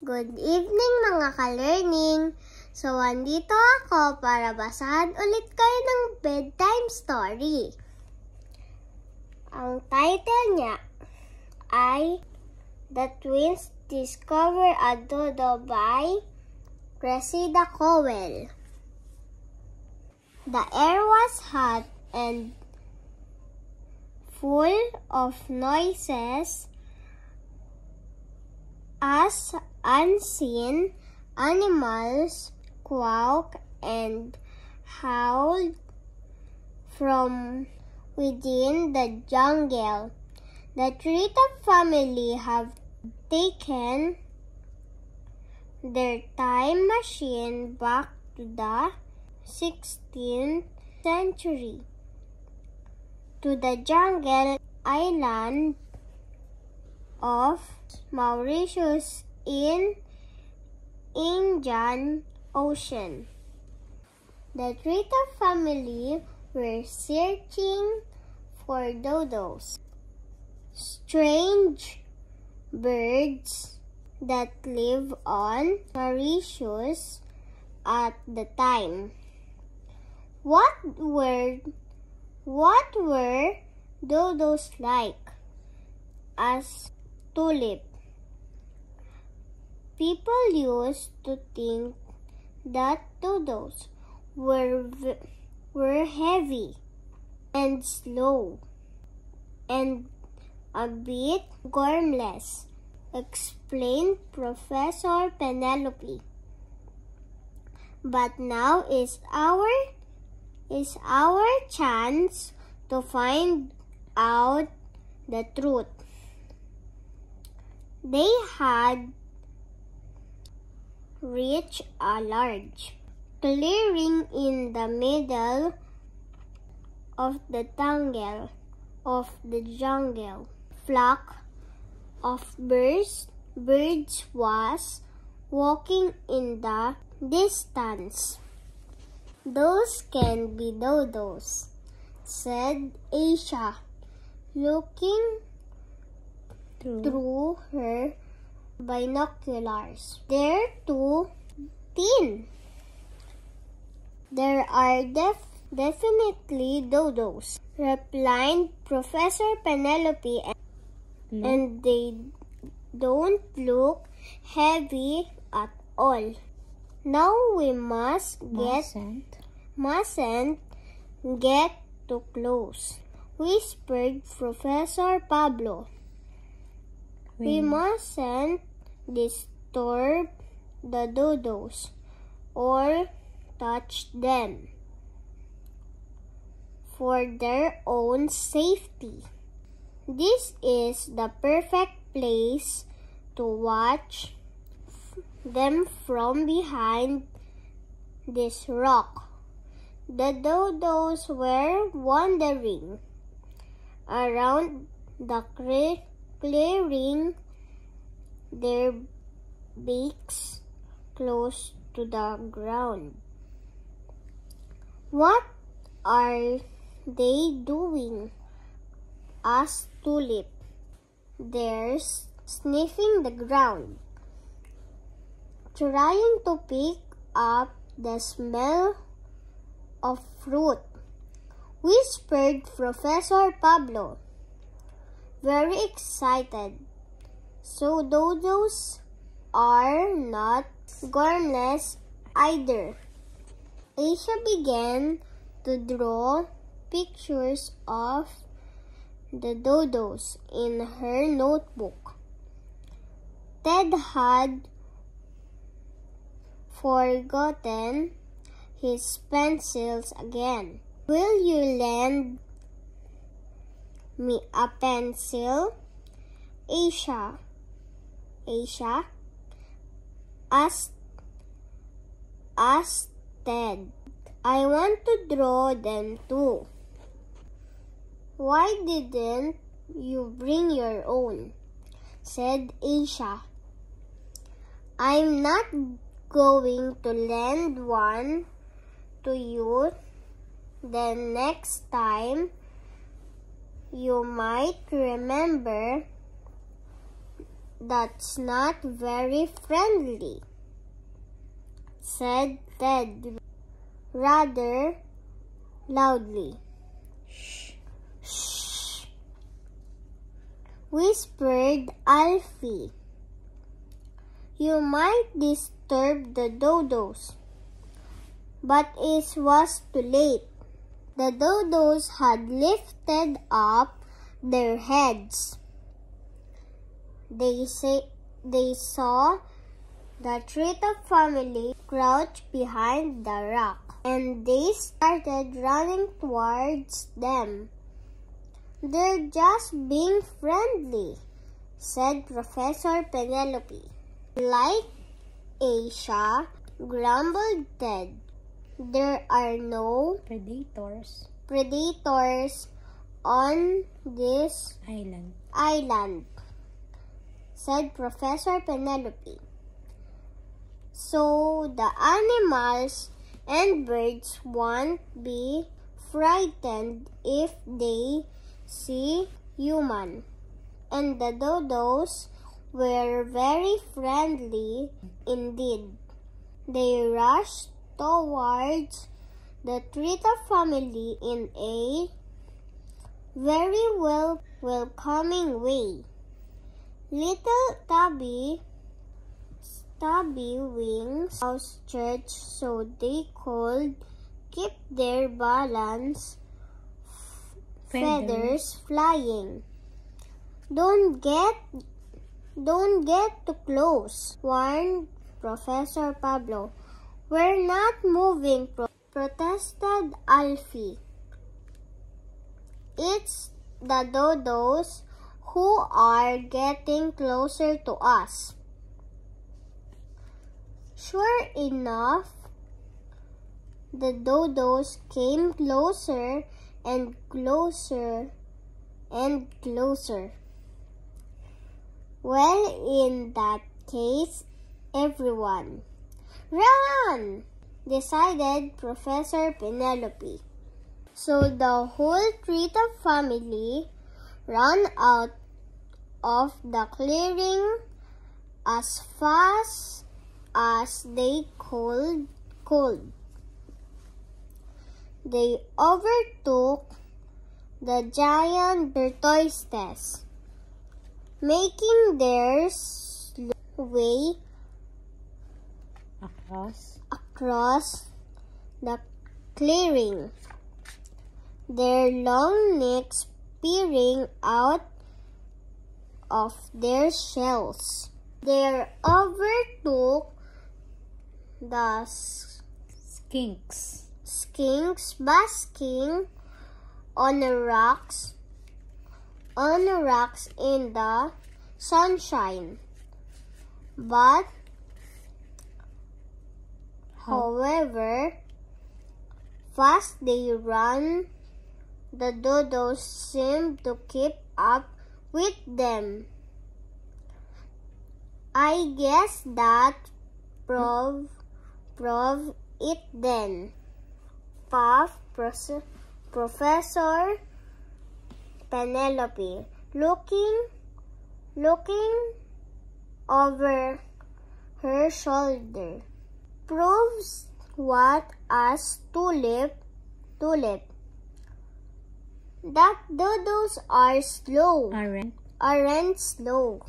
Good evening mga ka-learning! So, andito ako para basahan ulit kayo ng bedtime story. Ang title niya ay The Twins Discover a Dodo by Cressida Cowell. The air was hot and full of noises as unseen animals quacked and howled from within the jungle. The Trita family have taken their time machine back to the 16th century, to the jungle island of Mauritius in Indian Ocean. The Trita family were searching for dodos, strange birds that live on Mauritius at the time. What were dodos like? Asked Tulip. People used to think that dodos were heavy and slow and a bit gormless, explained Professor Penelope. But now is our chance to find out the truth. They had reached a large clearing in the middle of the jungle. Flock of birds was walking in the distance. Those can be dodos, said Aisha, looking through her binoculars. They're too thin. There are definitely dodos, replied Professor Penelope, and they don't look heavy at all. Now we mustn't get too close, whispered Professor Pablo. We mustn't disturb the dodos or touch them for their own safety. This is the perfect place to watch them from behind this rock. The dodos were wandering around the clearing, their beaks close to the ground. What are they doing? Asked Tulip. They're sniffing the ground, trying to pick up the smell of fruit, whispered Professor Pablo, very excited. So dodos are not gormless either. Aisha began to draw pictures of the dodos in her notebook. Ted had forgotten his pencils again. Will you lend me a pencil, Aisha asked Ted. I want to draw them too. Why didn't you bring your own? Said Aisha. I'm not going to lend one to you. The next time you might remember That's not very friendly, said Ted rather loudly. Shh. Shh, whispered Alfie. You might disturb the dodos. But it was too late. The dodos had lifted up their heads. They saw the treetop family crouch behind the rock, and they started running towards them. They're just being friendly, said Professor Penelope. Like Aisha, grumbled Ted. There are no predators on this island, said Professor Penelope. So the animals and birds won't be frightened if they see human. And the dodos were very friendly indeed. They rushed towards the treetop family in a very welcoming way. Little stubby wings outstretched so they could keep their balance, feathers flying. Don't get too close, warned Professor Pablo. We're not moving, protested Alfie. It's the dodos who are getting closer to us. Sure enough, the dodos came closer and closer and closer. Well, in that case, everyone, run! Decided Professor Penelope. So the whole treetop family ran out of the clearing as fast as they could. They overtook the giant tortoises, making their way across the clearing, their long necks peering out of their shells. They overtook the skinks basking on the rocks in the sunshine. But however fast they ran, the dodos seemed to keep up with them. I guess that prove it then, puffed Professor Penelope, looking over her shoulder. Proves what? Asked Tulip. That dodos are slow. Aren't slow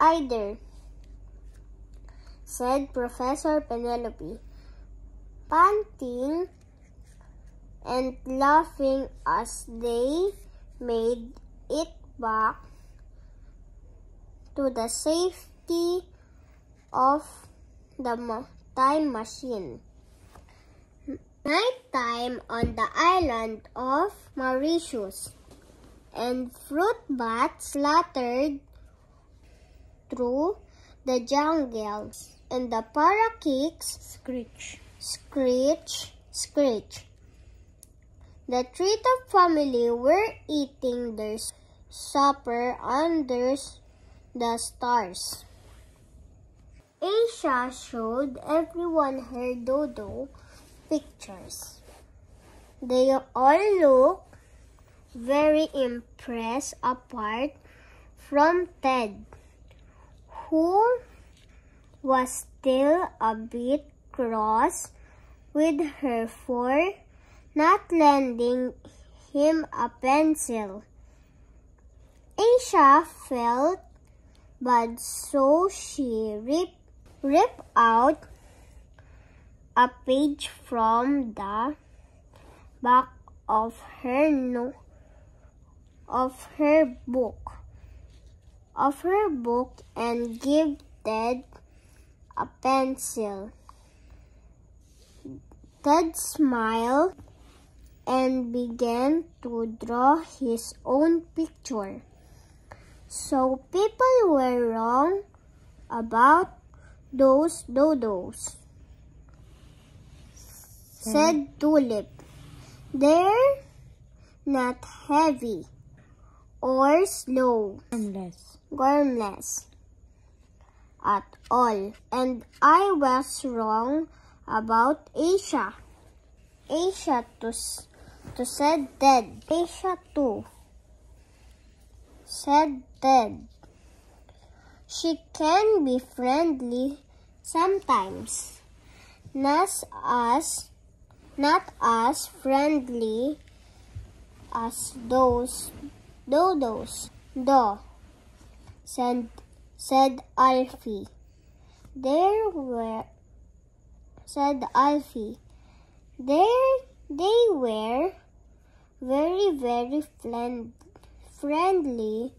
either, said Professor Penelope, panting and laughing as they made it back to the safety of the time machine. Nighttime on the island of Mauritius, and fruit bats fluttered through the jungle, and the parakeets screech. The treetop family were eating their supper under the stars. Aisha showed everyone her dodo pictures. They all looked very impressed apart from Ted, who was still a bit cross with her for not lending him a pencil. Aisha felt bad, so she ripped out a page from the back of her book and gave Ted a pencil. Ted smiled and began to draw his own picture. So people were wrong about those dodos, said Tulip. They're not heavy or slow, harmless at all. And I was wrong about Aisha. Aisha too, said Ted. Aisha too, said Ted. She can be friendly sometimes, not as friendly as those dodos, though, said Alfie. Said Alfie. They were very, very friendly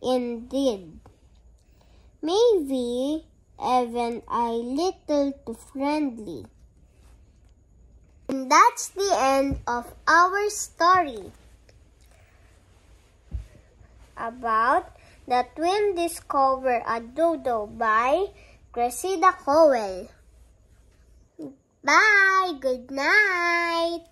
indeed. Maybe even a little too friendly. And that's the end of our story about The Twin Discover a Dodo by Cressida Cowell. Bye! Good night!